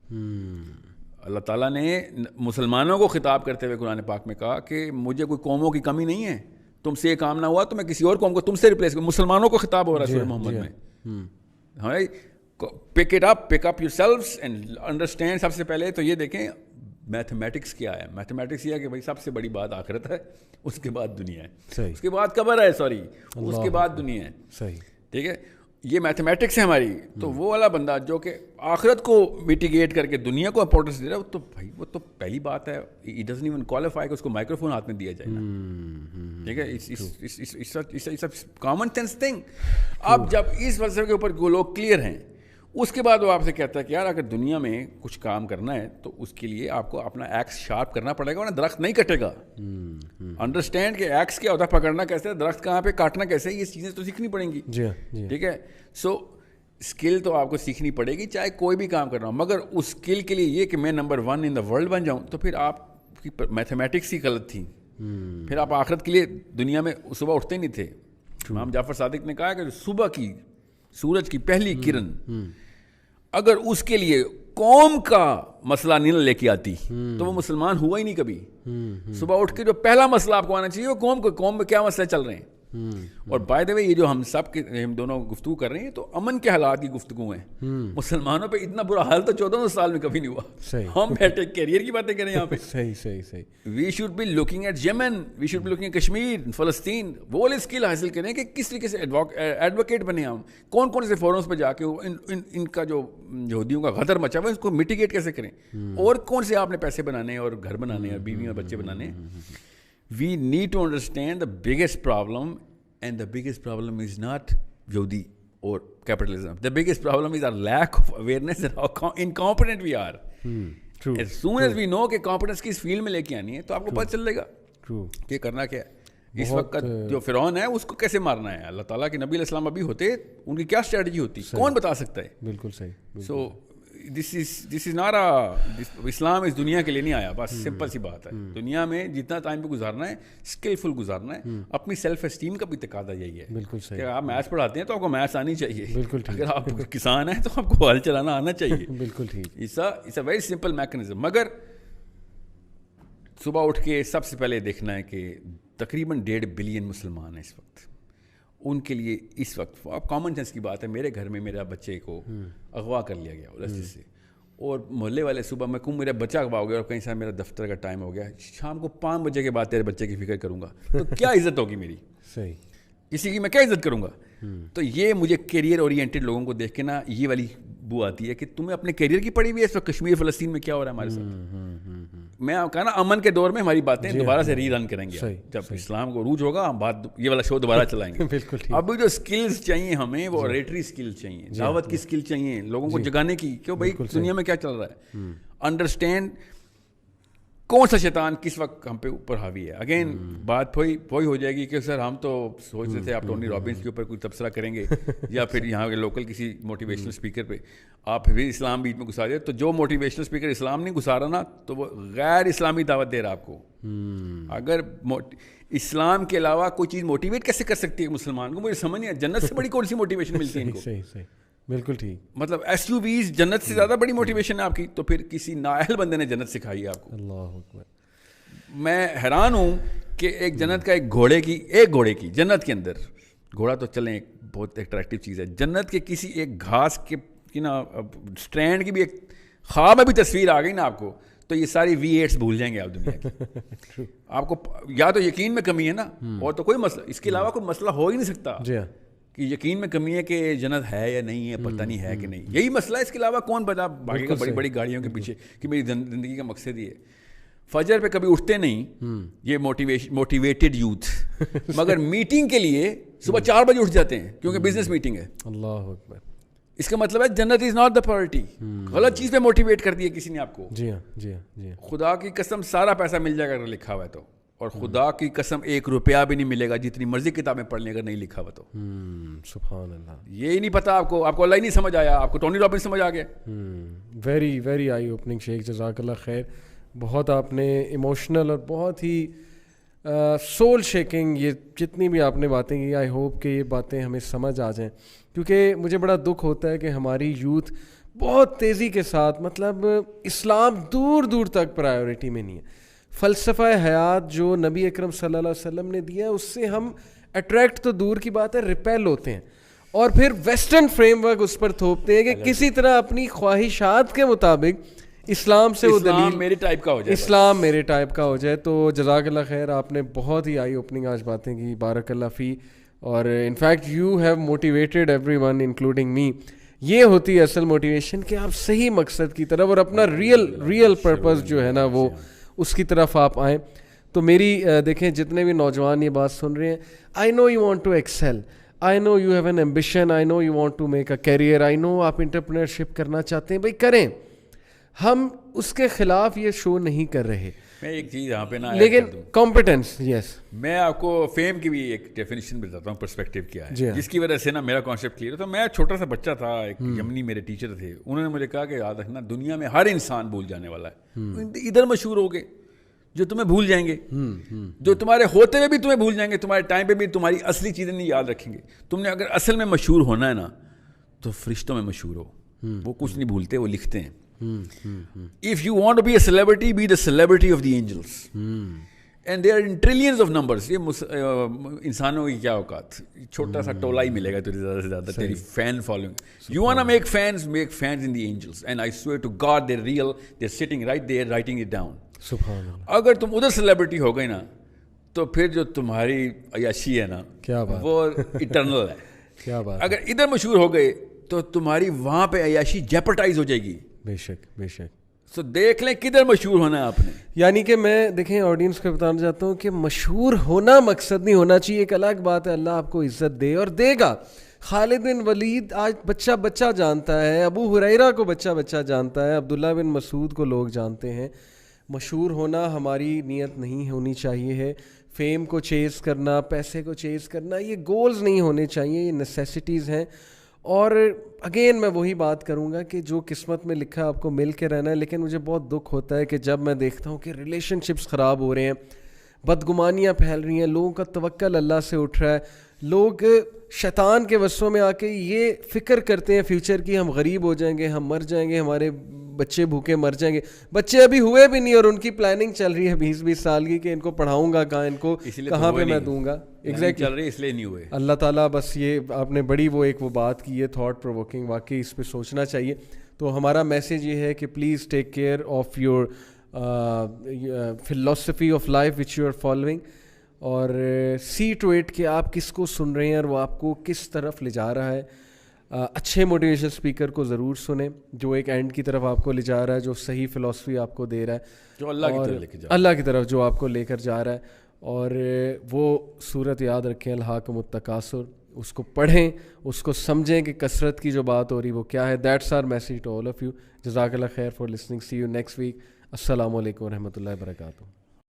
اللہ تعالیٰ نے مسلمانوں کو خطاب کرتے ہوئے قرآن پاک میں کہا کہ مجھے کوئی قوموں کی کمی نہیں ہے, تم سے یہ کام نہ ہوا تو میں کسی اور قوم کو تم سے ریپلیس کروں. مسلمانوں کو خطاب ہو رہا ہے سورہ محمد میں. ہمارے pick up your selves and understand. سب سے پہلے تو یہ دیکھیں میتھمیٹکس کیا ہے. میتھمیٹکس یہ ہے کہ بھائی سب سے بڑی بات آخرت ہے, اس کے بعد دنیا ہے, اس کے بعد قبر ہے, اس کے بعد دنیا ہے. صحیح, ٹھیک ہے, یہ میتھمیٹکس ہے ہماری. تو وہ والا بندہ جو کہ آخرت کو میٹیگیٹ کر کے دنیا کو امپورٹنس دے رہا ہے, وہ تو بھائی وہ تو پہلی بات ہے. اٹ ڈزنٹ ایون کوالیفائی کہ اس کو مائکرو فون ہاتھ میں دیا جائے نا, ٹھیک ہے. It's common sense thing. اب جب اس فلسفے کے اوپر لوگ کلیئر ہیں, اس کے بعد وہ آپ سے کہتا ہے کہ یار اگر دنیا میں کچھ کام کرنا ہے تو اس کے لیے آپ کو اپنا ایکس شارپ کرنا پڑے گا, ورنہ درخت نہیں کٹے گا. انڈرسٹینڈ کہ ایکس کیا ہوتا ہے, پکڑنا کیسے, درخت کہاں پہ, کاٹنا کیسے, یہ چیزیں تو سیکھنی پڑیں گی. ٹھیک ہے. سو اسکل تو آپ کو سیکھنی پڑے گی چاہے کوئی بھی کام کرنا ہو, مگر اس اسکل کے لیے یہ کہ میں نمبر 1 ان دا ورلڈ بن جاؤں, تو پھر آپ کی میتھمیٹکس ہی غلط تھی. پھر آپ آخرت کے لیے دنیا میں صبح اٹھتے نہیں تھے. امام جعفر صادق نے کہا کہ صبح کی سورج کی پہلی کرن اگر اس کے لیے قوم کا مسئلہ نہیں لے کے آتی تو وہ مسلمان ہوا ہی نہیں کبھی. صبح اٹھ کے جو پہلا مسئلہ آپ کو آنا چاہیے وہ قوم میں کیا مسئلے چل رہے ہیں. اور بائی دا وے یہ جو ہم دونوں گفتگو کر رہے ہیں تو امن کے حالات کی گفتگو ہیں. مسلمانوں پہ اتنا برا حال تو 14 سال میں کبھی نہیں ہوا. ہم بیٹھے کیریئر کی باتیں کریں یہاں پہ. صحیح. We should be looking at Yemen, we should be looking at Kashmir, فلسطین. وہ والے اسکل حاصل کریں کہ کس طریقے سے ایڈوکیٹ بنے ہم, کون سے فورمز پہ جا کے ان کا جو یہودیوں کا غدر مچا ہوا ہے اس کو میٹیگیٹ کیسے کریں, اور کون سے آپ نے پیسے بنانے ہیں اور گھر بنانے ہیں اور بیوی اور بچے بنانے ہیں. We need to understand the biggest problem, and the biggest problem is not Yahudi or capitalism. The biggest problem is our lack of awareness and how incompetent we are. True. As soon as we know کہ competence کی اس field میں لے کے آنی ہے تو آپ کو پتہ چل جائے گا کہ کرنا کیا ہے. اس وقت جو فرعون ہے اس کو کیسے مارنا ہے. اللہ تعالیٰ کے نبی علیہ السلام ابھی ہوتے, ان کی کیا اسٹریٹجی ہوتی, کون بتا سکتا ہے. بالکل صحیح. سو دس از ناٹ اسلام اس دنیا کے لیے نہیں آیا. بس سمپل سی بات ہے, دنیا میں جتنا ٹائم پہ گزارنا ہے اسکلفل گزارنا ہے. اپنی سیلف اسٹیم کا بھی تقاضا یہی ہے. بالکل صحیح. کہ آپ میتھس پڑھاتے ہیں تو آپ کو میتھس آنی چاہیے. بالکل ٹھیک. اگر آپ کسان ہیں تو آپ کو ہل چلانا آنا چاہیے. بالکل ٹھیک. It's a very simple mechanism. مگر صبح اٹھ کے سب سے پہلے دیکھنا ہے کہ تقریباً 1.5 بلین مسلمان ہیں اس وقت. ان کے لیے اس وقت اب کامن سینس کی بات ہے, میرے گھر میں میرا بچے کو اغوا کر لیا گیا رستے سے, اور محلے والے صبح میں میرا بچہ اغوا ہو گیا اور کہیں سے میرا دفتر کا ٹائم ہو گیا, شام کو 5 بجے کے بعد تیرے بچے کی فکر کروں گا تو کیا عزت ہوگی میری. صحیح. کسی کی میں کیا عزت کروں گا. تو یہ مجھے کیریئر اورینٹیڈ لوگوں کو دیکھ کے نا یہ والی بو آتی ہے کہ تمہیں اپنے کیریئر کی پڑی ہوئی ہے اس وقت کشمیر فلسطین میں کیا ہو رہا ہے ہمارے ساتھ. میں کہا نا امن کے دور میں ہماری باتیں دوبارہ سے ری رن کریں گے. جب اسلام کو عروج ہوگا ہم بات یہ والا شو دوبارہ چلائیں گے. بالکل. ابھی جو اسکلز چاہیے ہمیں وہ ریٹری اسکلز چاہیے, دعوت کی اسکل چاہیے, لوگوں کو جگانے کی, کیوں بھائی دنیا میں کیا چل رہا ہے. انڈرسٹینڈ کون سا شیطان کس وقت ہم پہ اوپر حاوی ہے. اگین بات وہی ہو جائے گی کہ سر ہم تو سوچ رہے تھے آپ ٹونی رابنس کے اوپر کوئی تبصرہ کریں گے یا پھر یہاں کے لوکل کسی موٹیویشنل اسپیکر پہ, آپ پھر اسلام بیچ میں گھسا دیا. تو جو موٹیویشنل اسپیکر اسلام نہیں گھسا رہا نا تو وہ غیر اسلامی دعوت دے رہا آپ کو. اگر اسلام کے علاوہ کوئی چیز موٹیویٹ کیسے کر سکتی ہے مسلمان کو, مجھے سمجھ نہیں ہے. جنت سے بڑی کون سی موٹیویشن ملتی ہے ان کو. صحیح. بالکل ٹھیک. مطلب SUVs جنت سے زیادہ بڑی موٹیویشن ہے آپ کی, تو پھر کسی نااہل بندے نے جنت سکھائی ہے آپ کو. اللہ اکبر. میں حیران ہوں کہ ایک جنت کا ایک گھوڑے کی جنت کے اندر, گھوڑا تو چلیں ایک بہت اٹریکٹیو چیز ہے, جنت کے کسی ایک گھاس کے نا اسٹرینڈ کی بھی ایک خواب میں بھی تصویر آ گئی نا آپ کو, تو یہ ساری V8s بھول جائیں گے آپ دنیا کی. آپ کو یا تو یقین میں کمی ہے نا, اور تو کوئی مسئلہ اس کے علاوہ کوئی مسئلہ ہو ہی نہیں سکتا کہ یقین میں کمی ہے کہ جنت ہے یا نہیں ہے, پتہ نہیں ہے کہ نہیں, یہی مسئلہ ہے. اس کے علاوہ کون بتا بھاگے گا بڑی بڑی گاڑیوں کے پیچھے کہ میری زندگی کا مقصد یہ ہے. فجر پہ کبھی اٹھتے نہیں یہ موٹیویٹڈ یوتھ, مگر میٹنگ کے لیے صبح 4 بجے اٹھ جاتے ہیں کیونکہ بزنس میٹنگ ہے. اللہ اکبر. اس کا مطلب ہے جنت از ناٹ دا پرائورٹی. غلط چیز پہ موٹیویٹ کر دیا کسی نے آپ کو. جی ہاں. خدا کی قسم سارا پیسہ مل جائے گا اگر لکھا ہوا ہے تو, اور خدا کی قسم 1 روپیہ بھی نہیں ملے گا جتنی مرضی کتابیں پڑھ لیں اگر نہیں لکھا ہوا تو. سبحان اللہ. یہ نہیں پتا آپ کو اللہ ہی نہیں سمجھ آیا, آپ کو ٹونی رابنس سمجھ آ گیا. ویری ویری آئی اوپننگ شیخ, جزاک اللہ خیر. بہت آپ نے ایموشنل اور بہت ہی سول شیکنگ یہ جتنی بھی آپ نے باتیں کی, آئی ہوپ کہ یہ باتیں ہمیں سمجھ آ جائیں, کیونکہ مجھے بڑا دکھ ہوتا ہے کہ ہماری یوتھ بہت تیزی کے ساتھ. مطلب اسلام دور دور تک پرائیورٹی میں نہیں ہے. فلسفہ حیات جو نبی اکرم صلی اللہ علیہ وسلم نے دیا اس سے ہم اٹریکٹ تو دور کی بات ہے ریپیل ہوتے ہیں, اور پھر ویسٹرن فریم ورک اس پر تھوپتے ہیں کہ کسی طرح اپنی خواہشات کے مطابق اسلام سے وہ دلیل میرے ٹائپ کا ہو جائے, اسلام میرے ٹائپ کا ہو جائے. تو جزاک اللہ خیر, آپ نے بہت ہی آئی اوپننگ آج باتیں کی, بارک اللہ فی. اور in fact you have motivated every one including me. یہ ہوتی ہے اصل موٹیویشن کہ آپ صحیح مقصد کی طرف اور اپنا ریئل پرپز جو ہے نا وہ اس کی طرف آپ آئیں. تو میری دیکھیں جتنے بھی نوجوان یہ بات سن رہے ہیں, I know you want to excel, I know you have an ambition, I know you want to make a career, I know آپ انٹرپرینرشپ کرنا چاہتے ہیں, بھائی کریں. ہم اس کے خلاف یہ شو نہیں کر رہے. میں ایک چیز یہاں پہ نا لیکن کمپیٹنس, یس, میں آپ کو فیم کی بھی ایک ڈیفینیشن بتاتا ہوں, پرسپیکٹو کیا ہے, جس کی وجہ سے نا میرا کانسیپٹ کلیئر تھا. میں چھوٹا سا بچہ تھا, ایک یمنی میرے ٹیچر تھے, انہوں نے مجھے کہا کہ یاد رکھنا دنیا میں ہر انسان بھول جانے والا ہے. ادھر مشہور ہو گئے جو تمہیں بھول جائیں گے, جو تمہارے ہوتے ہوئے بھی تمہیں بھول جائیں گے, تمہارے ٹائم پہ بھی تمہاری اصلی چیزیں نہیں یاد رکھیں گے. تم نے اگر اصل میں مشہور ہونا ہے نا تو فرشتوں میں مشہور ہو, وہ کچھ نہیں بھولتے, وہ لکھتے ہیں. If you want to be a celebrity, be the celebrity of the angels. And there are in trillions of numbers. یہ انسانوں کی کیا اوقات, چھوٹا سا ٹولہ ہی ملے گا تجھے زیادہ سے زیادہ, تیری fan following. You wanna make fans in the angels. And I swear to God they're real. They're sitting right there writing it down. سبحان اللہ. اگر تم ادھر سیلیبریٹی ہو گئی نا تو پھر جو تمہاری عیاشی ہے نا کیا بات, وہ اٹرنل ہے. کیا بات. اگر ادھر مشہور ہو گئے تو تمہاری وہاں پہ عیاشی جیپرٹائز ہو جائے گی. بے شک, بے شک. سو دیکھ لیں کدھر مشہور ہونا ہے آپ نے. یعنی کہ میں دیکھیں آڈینس کو بتانا چاہتا ہوں کہ مشہور ہونا مقصد نہیں ہونا چاہیے. ایک الگ بات ہے, اللہ آپ کو عزت دے اور دے گا. خالد بن ولید آج بچہ جانتا ہے, ابو ہریرہ کو بچہ جانتا ہے, عبداللہ بن مسعود کو لوگ جانتے ہیں. مشہور ہونا ہماری نیت نہیں ہونی چاہیے ہے. فیم کو چیز کرنا, پیسے کو چیز کرنا, یہ گولز نہیں ہونے چاہیے, یہ نیسیسٹیز ہیں. اور اگین میں وہی بات کروں گا کہ جو قسمت میں لکھا ہے آپ کو مل کے رہنا ہے. لیکن مجھے بہت دکھ ہوتا ہے کہ جب میں دیکھتا ہوں کہ ریلیشن شپس خراب ہو رہے ہیں, بدگمانیاں پھیل رہی ہیں, لوگوں کا توکل اللہ سے اٹھ رہا ہے, لوگ شیطان کے وسوں میں آ کے یہ فکر کرتے ہیں فیوچر کی, ہم غریب ہو جائیں گے, ہم مر جائیں گے, ہمارے بچے بھوکے مر جائیں گے. بچے ابھی ہوئے بھی نہیں اور ان کی پلاننگ چل رہی ہے 20 سال کی کہ ان کو پڑھاؤں گا کہاں, ان کو کہاں پہ میں دوں گا. چل رہی اس لیے نہیں ہوئے. اللہ تعالیٰ بس یہ آپ نے بڑی وہ بات کی ہے تھاٹ پرووکنگ, واقعی اس پہ سوچنا چاہیے. تو ہمارا میسیج یہ ہے کہ please take care of your philosophy of life which you are following, اور سی ٹو اٹ کہ آپ کس کو سن رہے ہیں اور وہ آپ کو کس طرف لے جا رہا ہے. اچھے موٹیویشن اسپیکر کو ضرور سنیں جو ایک اینڈ کی طرف آپ کو لے جا رہا ہے, جو صحیح فلاسفی آپ کو دے رہا ہے, جو اللہ کی طرف جو آپ کو لے کر جا رہا ہے. اور وہ صورت یاد رکھیں, الہاکم التکاثر, اس کو پڑھیں, اس کو سمجھیں کہ کثرت کی جو بات ہو رہی وہ کیا ہے. That's our message to all of you. جزاک اللہ خیر for listening. See you next week. السلام علیکم و رحمۃ اللہ وبرکاتہ.